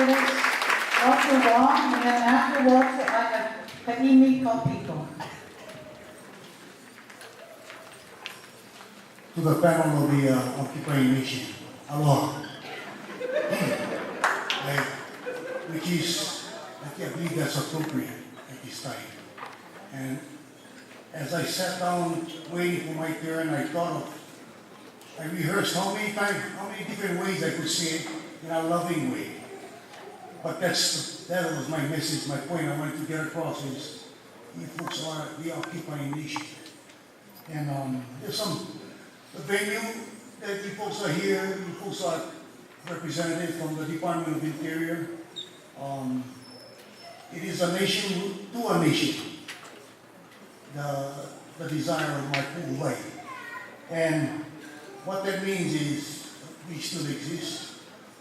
Service, Walter Wong, and then after Walter, I have Kaimi Kaupiko. To the panel of the occupying nation, aloha. I can't believe that's appropriate at this time. And as I sat down waiting for my turn, I rehearsed how many different ways I could say it in a loving way. But that was my message, my point I wanted to get across is you folks are the occupying nation. And there's the venue that you folks are here, you folks are representatives from the Department of Interior. It is a nation to a nation, the desire of my Hawaii. And what that means is we still exist.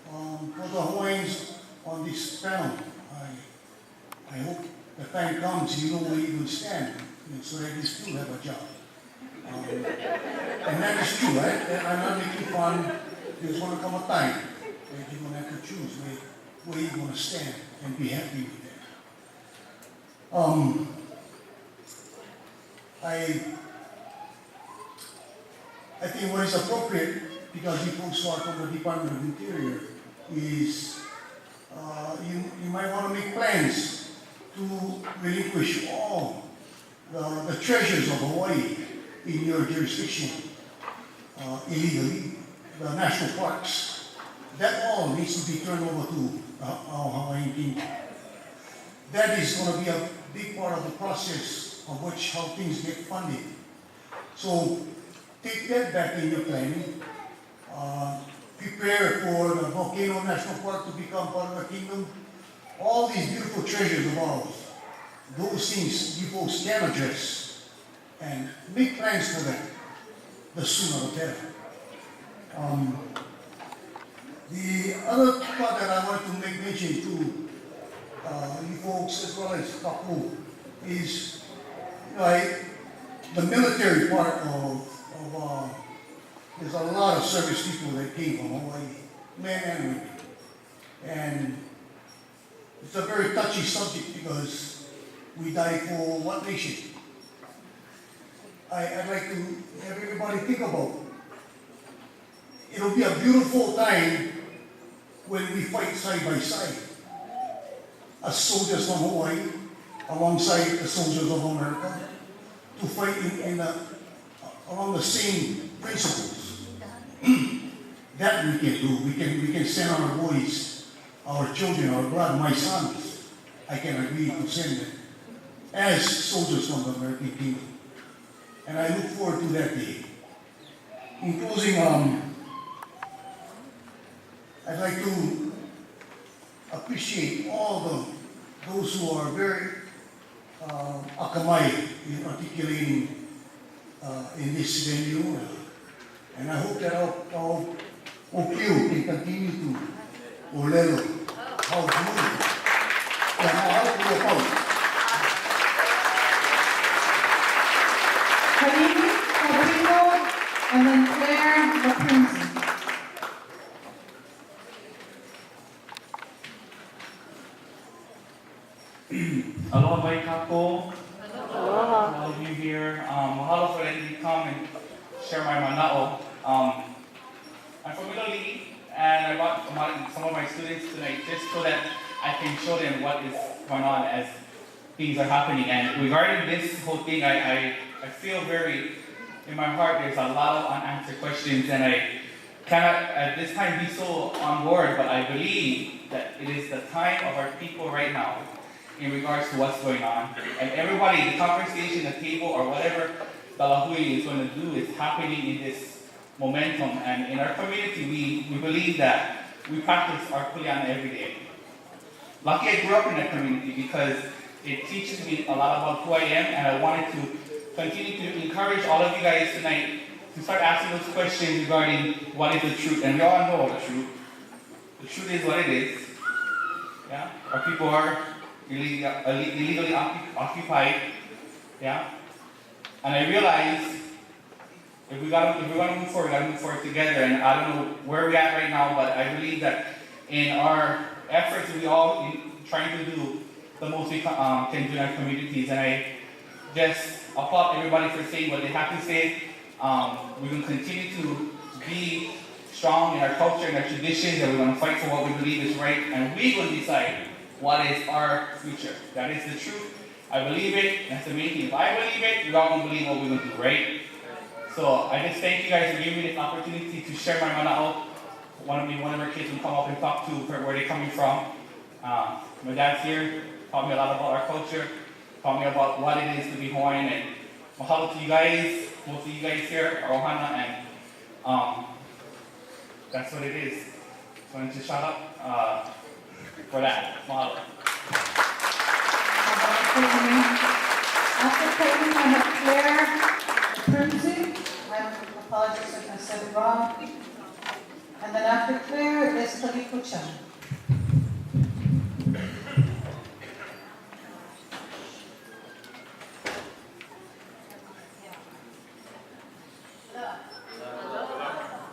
For the Hawaiians on this panel, I hope the time comes you know where you will stand, so that you still have a job. And that is true, right? I'm not making fun. There's going to come a time that you're going to have to choose where you're going to stand and be happy with that. I think what is appropriate, because you folks are from the Department of Interior, is you might want to make plans to relinquish all the treasures of Hawaii in your jurisdiction illegally, the national parks. That all needs to be turned over to our Hawaiian kingdom. That is going to be a big part of the process of how things get funded. So take that back in your planning. Prepare for the Volcano National Park to become part of the kingdom. All these beautiful treasures of ours, those things you folks can address and make plans for them. The sooner the better. The other part that I wanted to make mention to you folks as well as Kapu is the military part of there's a lot of service people that came from Hawaii, men and women. And it's a very touchy subject because we die for what nation? I'd like to have everybody think about it. It'll be a beautiful time when we fight side by side as soldiers from Hawaii alongside the soldiers of America to fight along the same principles. That we can do. We can send our boys, our children, our blood, my sons. I can agree to send them as soldiers from the American kingdom. And I look forward to that day. In closing, I'd like to appreciate all those who are very akamai in articulating in this venue. And I hope that our OQ can continue to olelo how beautiful and how beautiful. Kaimi Kaupiko, and then Claire Lapinzi. Aloha mai kako. Aloha. All of you here. Mahalo for letting me come and share my mana'o. I'm from Italy, and I brought some of my students tonight just so that I can show them what is going on as things are happening. And regarding this whole thing, I feel in my heart, there's a lot of unanswered questions, and I cannot at this time be so on board, but I believe that it is the time of our people right now in regards to what's going on. And everybody, the conversation, the table, or whatever the lahui is going to do is happening in this momentum. And in our community, we believe that we practice our kuleana every day. Lucky I grew up in that community because it teaches me a lot about who I am, and I wanted to continue to encourage all of you guys tonight to start asking those questions regarding what is the truth. And we all know the truth. The truth is what it is. Yeah? Our people are illegally occupied. Yeah? And I realize if we're gonna move forward, we gotta move forward together. And I don't know where we're at right now, but I believe that in our efforts we all trying to do the most we can do in our communities. And I just applaud everybody for saying what they have to say. We're going to continue to be strong in our culture and our traditions, and we're going to fight for what we believe is right, and we're going to decide what is our future. That is the truth. I believe it. That's the main thing. If I believe it, you all going to believe what we're going to do, right? So I just thank you guys for giving me this opportunity to share my manao. One of our kids will come up and talk to where they're coming from. My dad's here, taught me a lot about our culture, taught me about what it is to be Hawaiian, and mahalo to you guys. Most of you guys here are Ohana, and that's what it is. So I wanted to shout out for that. Mahalo. After Clayton, I have Claire Prinzi. I apologize if I said it wrong. And then after Claire is Kaliko Chan.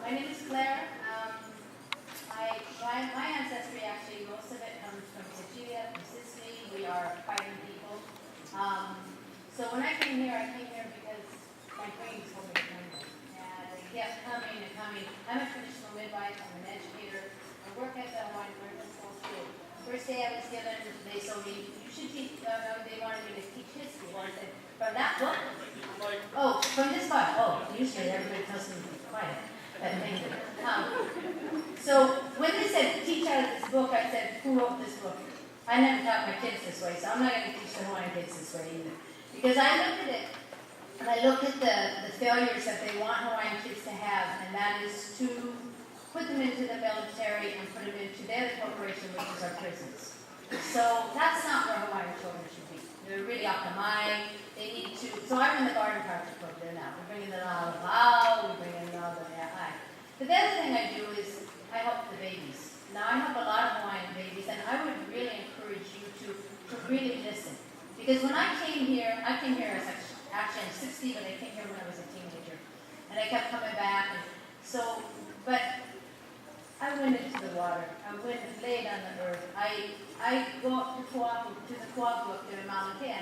My name is Claire. My ancestry, actually, most of it comes from Sicilia, from Sicily. We are fighting people. So when I came here because my dreams told me to come here. And they kept coming and coming. I'm a traditional midwife. I'm an educator. I work at the Hawaiian Medical School. First day I was given, they told me, you should teach, they wanted me to teach history. I said, from that book? Oh, from this book. Oh, usually everybody tells me to be quiet. But thank you. So when they said teach out of this book, I said, who wrote this book? I never taught my kids this way, so I'm not going to teach the Hawaiian kids this way either. Because I looked at it, and I looked at the failures that they want Hawaiian kids to have, and that is to put them into the military and put them into their corporation, which is our prisons. So that's not where Hawaiian children should be. They're really off the mind. They need to. So I'm in the garden project club there now. We're bringing them out of Lao. We're bringing them out of Ai. But the other thing I do is I help the babies. Now I help a lot of Hawaiian babies, and I would really encourage you to really listen. Because when I came here as actually I'm 60, but I came here when I was a teenager, and I kept coming back. And so, but I went into the water. I went and laid on the earth. I go up to the Kauahu up there in Mauna Kea,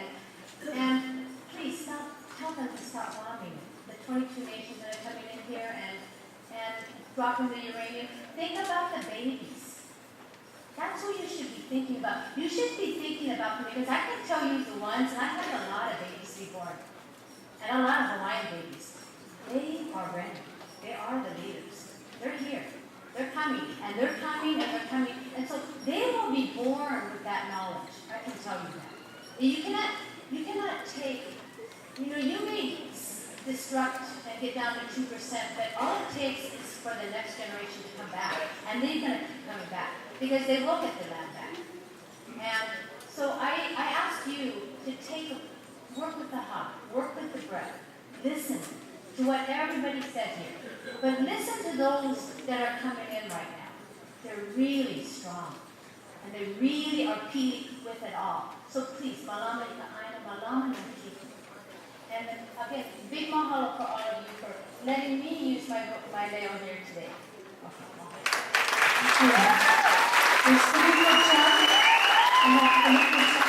and please tell them to stop bombing the 22 nations that are coming in here and dropping the uranium. Think about the babies. That's what you should be thinking about. You should be thinking about them because I can tell you the ones, and I had a lot of babies be born, and a lot of Hawaiian babies. They are ready. They are the leaders. They're here. They're coming, and they're coming, and they're coming. And so they will be born with that knowledge. I can tell you that. You cannot take, you may destruct and get down to 2%, but all it takes is for the next generation to come back. And they're going to keep coming back because they will get the land back. And so I ask you to work with the heart, work with the breath, listen to what everybody said here. But listen to those that are coming in right now. They're really strong. And they really are peaked with it all. So please, malama i ka'aina, malama ng people. And again, big mahalo for all of you for letting me use my leo here today. Thank you. Is Kaliko Chan? I have Kaliko Chan.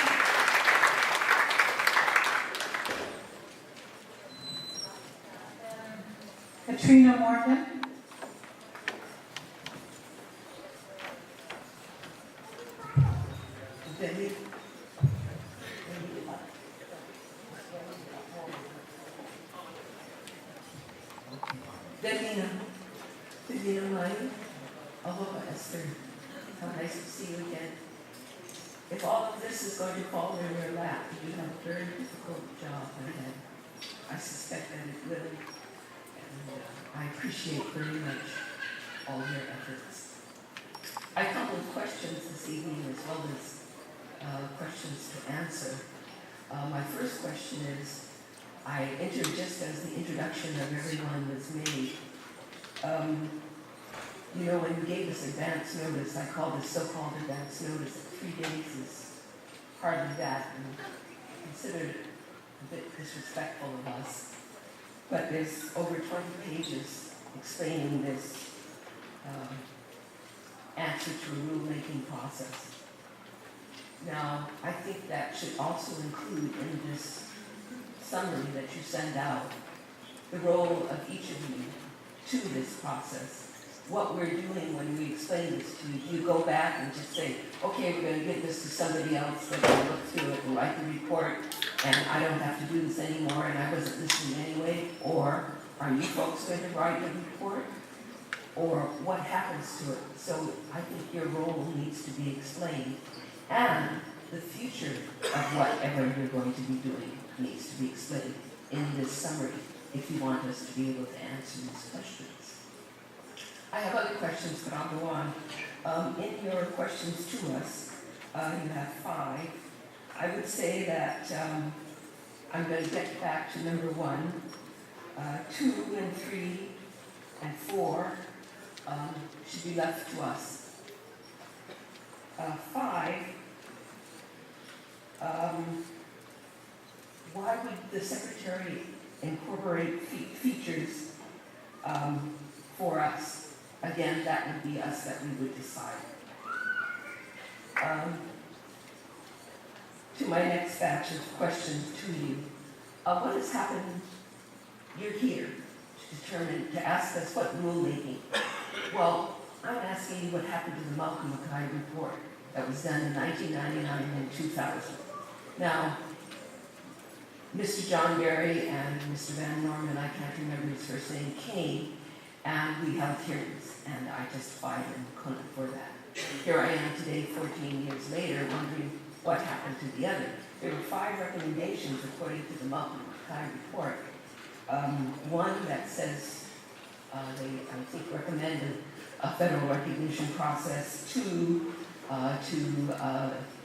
Katrina Morgan. Delina Mai, aloha Esther. How nice to see you again. If all of this is going to fall in your lap, you have a very difficult job ahead. I suspect that it will. And I appreciate very much all your efforts. I have a couple of questions this evening as well as questions to answer. My first question is, I entered just as the introduction of everyone was made. When you gave us advance notice, I call this so-called advance notice, 3 days is hardly that, and considered a bit disrespectful of us. But there's over 20 pages explaining this. answer to a rulemaking process. Now, I think that should also include in this summary that you send out the role of each of you to this process. What we're doing when we explain this to you, do you go back and just say, okay, we're going to give this to somebody else, they're going to look through it and write the report, and I don't have to do this anymore, and I wasn't listening anyway? Or are you folks going to write the report? Or what happens to it? So I think your role needs to be explained, and the future of whatever you're going to be doing needs to be explained in this summary if you want us to be able to answer these questions. I have other questions, but I'll go on. In your questions to us, you have 5. I would say that I'm going to get back to number 1. 2 and 3 and 4 should be left to us. 5, why would the Secretary incorporate features for us? Again, that would be us that we would decide. To my next batch of questions to you, what has happened? You're here to ask us what rulemaking. Well, I'm asking you what happened to the Malcolm McKay report that was done in 1999 and 2000. Now, Mr. John Berry and Mr. Van Norman, I can't remember his first name, came, and we held hearings, and I testified in Kona for that. Here I am today, 14 years later, wondering what happened to the other. There were 5 recommendations according to the Malcolm McKay report. One that says they, I think, recommended a federal recognition process. 2, to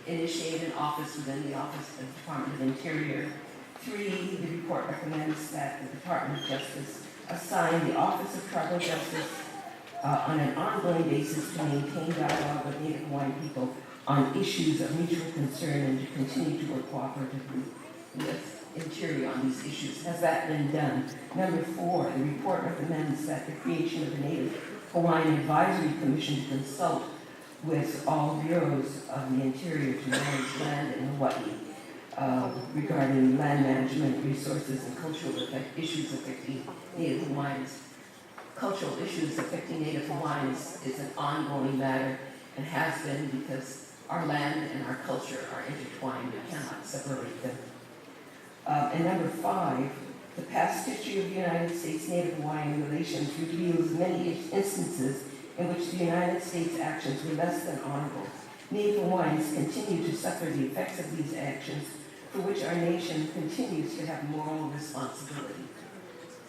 initiate an office within the Office of the Department of Interior. 3, the report recommends that the Department of Justice assign the Office of Tribal Justice on an ongoing basis to maintain dialogue with Native Hawaiian people on issues of mutual concern and to continue to work cooperatively with Interior on these issues. Has that been done? Number 4, the report recommends that the creation of a Native Hawaiian Advisory Commission to consult with all bureaus of the Interior to manage land in Hawaii regarding land management, resources, and cultural issues affecting Native Hawaiians. Cultural issues affecting Native Hawaiians is an ongoing matter and has been because our land and our culture are intertwined. We cannot separate them. And number 5, the past history of the United States Native Hawaiian relations reveals many instances in which the United States actions were less than honorable. Native Hawaiians continue to suffer the effects of these actions, for which our nation continues to have moral responsibility.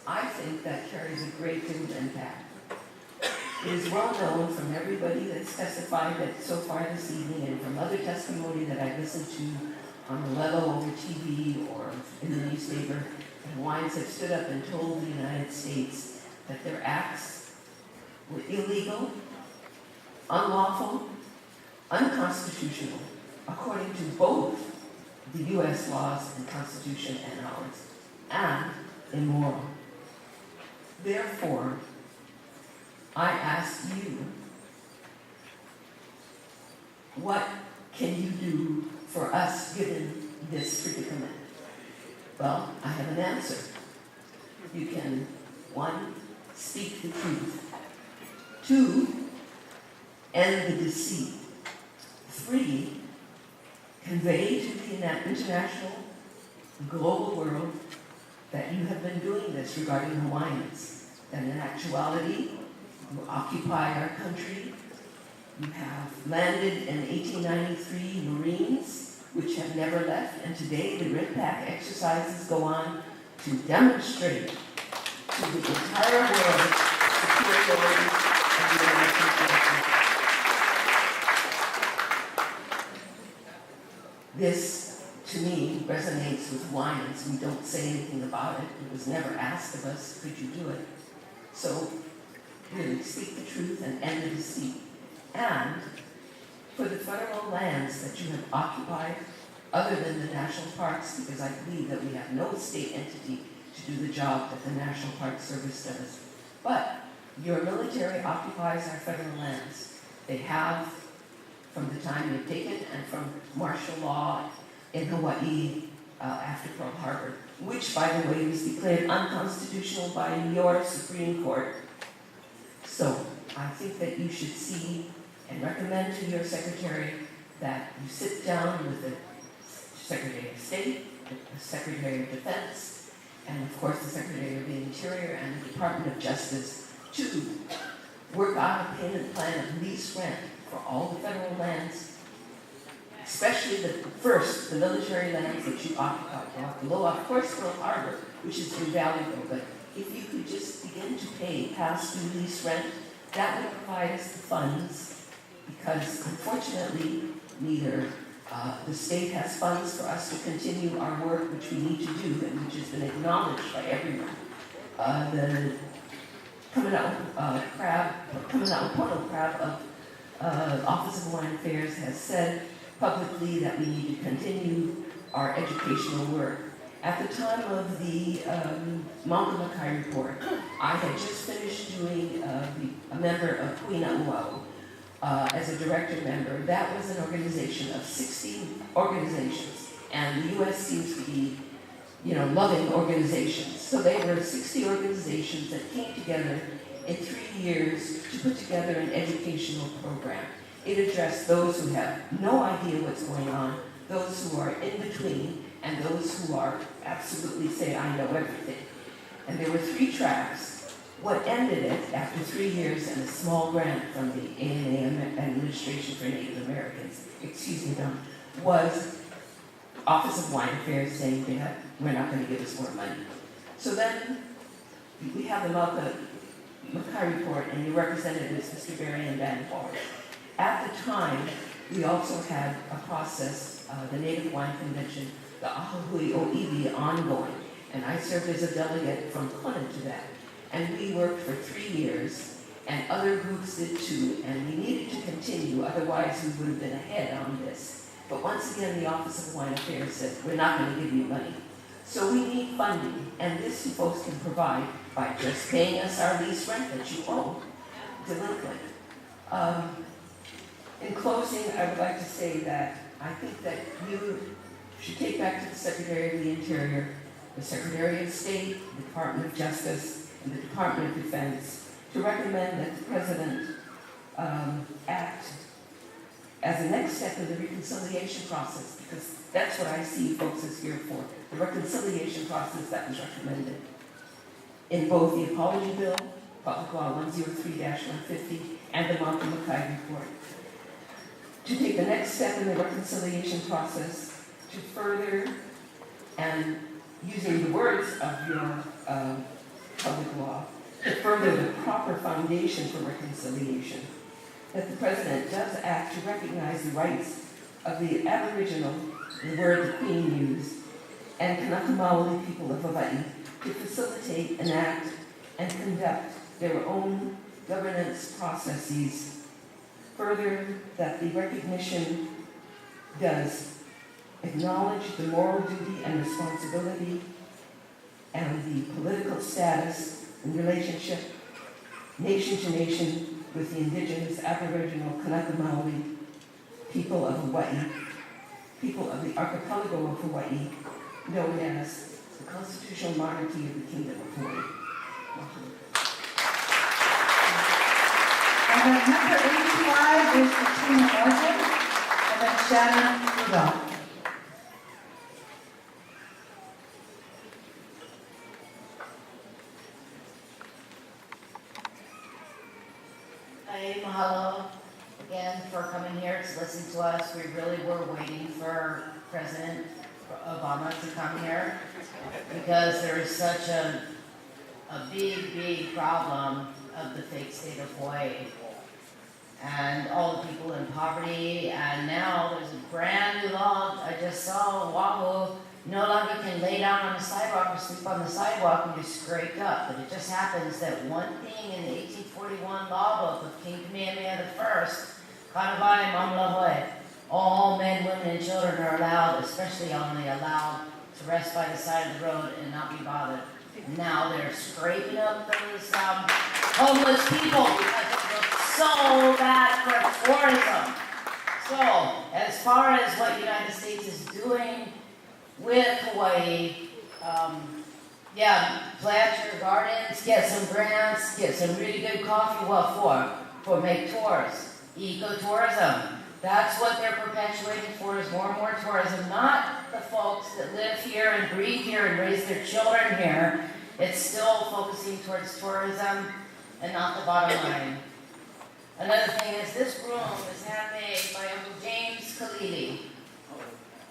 I think that carries a great deal of impact. It is well known from everybody that's testified that so far this evening and from other testimony that I've listened to on the level over TV or in the newspaper, that Hawaiians have stood up and told the United States that their acts were illegal, unlawful, unconstitutional, according to both the U.S. laws and Constitution and ours, and immoral. Therefore, I ask you, what can you do for us given this predicament? Well, I have an answer. You can, 1, speak the truth. 2, end the deceit. 3, convey to the international, global world that you have been doing this regarding Hawaiians, that in actuality, you occupy our country. You have landed in 1893 Marines, which have never left, and today the Red Pack exercises go on to demonstrate to the entire world the superiority of the American culture. This, to me, resonates with Hawaiians. We don't say anything about it. It was never asked of us, could you do it? So, really, speak the truth and end the deceit. And for the federal lands that you have occupied, other than the national parks, because I believe that we have no state entity to do the job that the National Park Service does, but your military occupies our federal lands. They have from the time they've taken and from martial law in Hawaii after Pearl Harbor, which, by the way, was declared unconstitutional by your Supreme Court. So I think that you should see and recommend to your secretary that you sit down with the Secretary of State, the Secretary of Defense, and of course the Secretary of the Interior and the Department of Justice to work out a payment plan of lease rent for all the federal lands, especially the military lands that you occupy. Below, of course, Pearl Harbor, which is invaluable, but if you could just begin to pay past due lease rent, that would provide us the funds, because unfortunately, neither the state has funds for us to continue our work, which we need to do, and which has been acknowledged by everyone. The Kona crab of Office of Hawaiian Affairs has said publicly that we need to continue our educational work. At the time of the Mauna Makai report, I had just finished doing a member of Kuina'uau as a director member. That was an organization of 60 organizations, and the U.S. seems to be, loving organizations. So they were 60 organizations that came together in 3 years to put together an educational program. It addressed those who have no idea what's going on, those who are in between, and those who are absolutely say, I know everything. And there were 3 tracks. What ended it after 3 years and a small grant from the ANA Administration for Native Americans, was Office of Hawaiian Affairs saying we're not going to give us more money. So then we have the Makai report, and your representatives, Mr. Berry and Dan Forrest. At the time, we also had a process, the Native Hawaiian Convention, the Ahahui O'iwi ongoing, and I served as a delegate from Kona to that. And we worked for 3 years, and other groups did too, and we needed to continue, otherwise we would have been ahead on this. But once again, the Office of Hawaiian Affairs said, we're not going to give you money. So we need funding, and this you folks can provide by just paying us our lease rent that you owe delinquent. In closing, I would like to say that I think that you should take back to the Secretary of the Interior, the Secretary of State, the Department of Justice, and the Department of Defense to recommend that the President act as a next step in the reconciliation process, because that's what I see folks is here for, the reconciliation process that was recommended in both the Apology Bill, Public Law 103-150, and the Mauna Makai report. To take the next step in the reconciliation process to further, and using the words of your public law, to further the proper foundation for reconciliation, that the President does act to recognize the rights of the Aboriginal, the word the Queen used, and Kanaka Maoli people of Hawaii, to facilitate, enact, and conduct their own governance processes. Further, that the recognition does acknowledge the moral duty and responsibility and the political status and relationship, nation to nation, with the indigenous Aboriginal Kanaka Maoli people of Hawaii, people of the archipelago of Hawaii, known as the constitutional monarchy of the Kingdom of Hawaii. And then number 85 is Katrina Arjun, and then Shannon Rudolph. Hey, mahalo again for coming here to listen to us. We really were waiting for President Obama to come here because there is such a big problem of the fake state of Hawaii and all the people in poverty. And now there's a brand new law I just saw, Oahu no longer can lay down on the sidewalk or sleep on the sidewalk and get scraped up. But it just happens that one thing in the 1841 law book of King Kamehameha I, Kanawai Mamlahoi, all men, women, and children are allowed, especially only allowed, to rest by the side of the road and not be bothered. Now they're scraping up those homeless people because it looks so bad for tourism. So, as far as what United States is doing with Hawaii, yeah, plant your gardens, get some grants, get some really good coffee. What for make tours, ecotourism. That's what they're perpetuating for, is more and more tourism, not the folks that live here and breathe here and raise their children here. It's still focusing towards tourism and not the bottom line. Another thing is this room is handmade by Uncle James Khalili.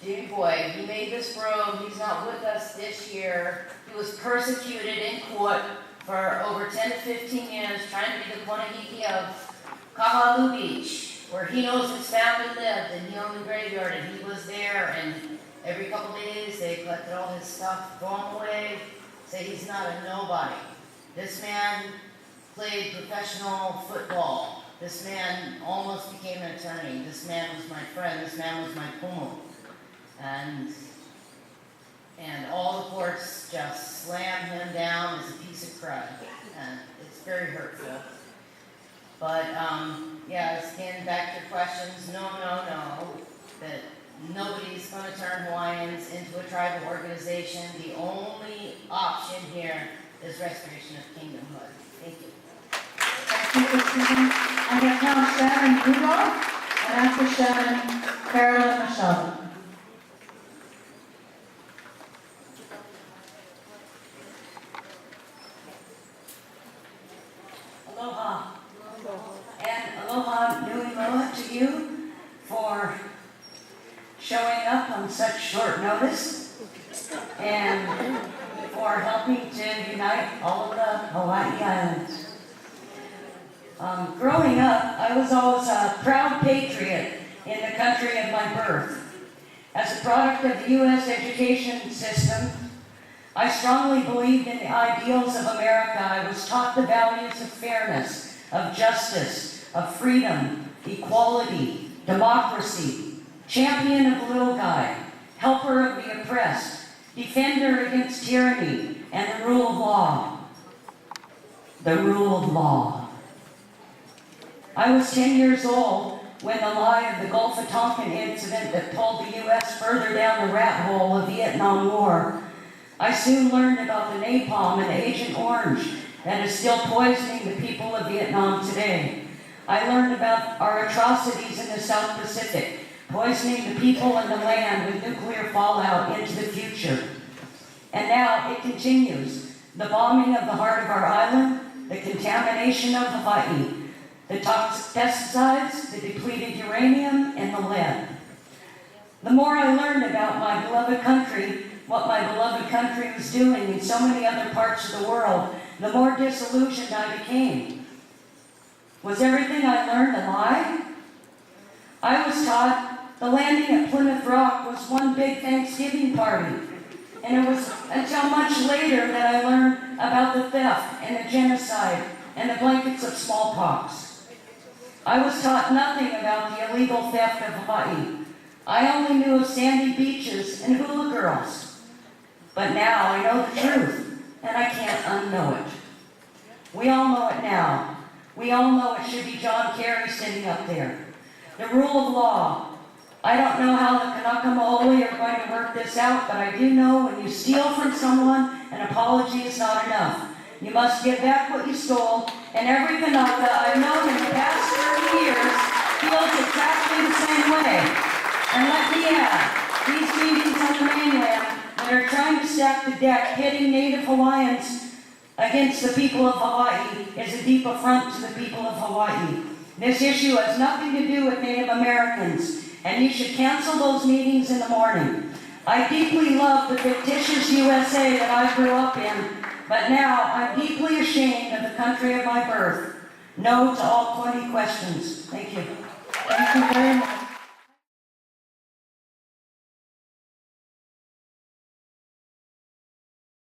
Jimmy Boy, he made this room. He's not with us this year. He was persecuted in court for over 10 to 15 years, trying to be the Kona of Kahalu Beach, where he knows his family lived, and he owned the graveyard, and he was there, and every couple days they collected all his stuff, throw him away, say he's not a nobody. This man played professional football. This man almost became an attorney. This man was my friend. This man was my kumu. And all the courts just slammed him down as a piece of crud. And it's very hurtful. But, yeah, getting back to your questions, no, that nobody's going to turn Hawaiians into a tribal organization. The only option here is restoration of kingdomhood. Thank you. Thank you, Christine. I have now Shannon Rudolph, and after Shannon, Carolyn Machado. Aloha. And aloha nui loa to you for showing up on such short notice and for helping to unite all of the Hawaii Islands. Growing up, I was always a proud patriot in the country of my birth. As a product of the U.S. education system, I strongly believed in the ideals of America. I was taught the values of fairness, of justice, of freedom, equality, democracy, champion of the little guy, helper of the oppressed, defender against tyranny, and the rule of law. The rule of law. I was 10 years old when the lie of the Gulf of Tonkin incident that pulled the U.S. further down the rat hole of the Vietnam War. I soon learned about the napalm and Agent Orange that is still poisoning the people of Vietnam today. I learned about our atrocities in the South Pacific, poisoning the people and the land with nuclear fallout into the future. And now it continues. The bombing of the heart of our island, the contamination of Hawaii, the toxic pesticides, the depleted uranium, and the lead. The more I learned about my beloved country, what my beloved country was doing in so many other parts of the world, the more disillusioned I became. Was everything I learned a lie? I was taught the landing at Plymouth Rock was one big Thanksgiving party. And it was until much later that I learned about the theft and the genocide and the blankets of smallpox. I was taught nothing about the illegal theft of Hawaii. I only knew of sandy beaches and hula girls. But now I know the truth, and I can't unknow it. We all know it now. We all know it should be John Kerry sitting up there. The rule of law. I don't know how the Kanaka Maoli are going to work this out, but I do know when you steal from someone, an apology is not enough. You must give back what you stole, and every Kanaka I've known in the past 30 years feels exactly the same way. And let me add, these meetings on the mainland that are trying to stack the deck, pitting Native Hawaiians against the people of Hawaii, is a deep affront to the people of Hawaii. This issue has nothing to do with Native Americans, and you should cancel those meetings in the morning. I deeply love the fictitious USA that I grew up in, but now I'm deeply ashamed of the country of my birth. No to all 20 questions. Thank you. Thank you very much.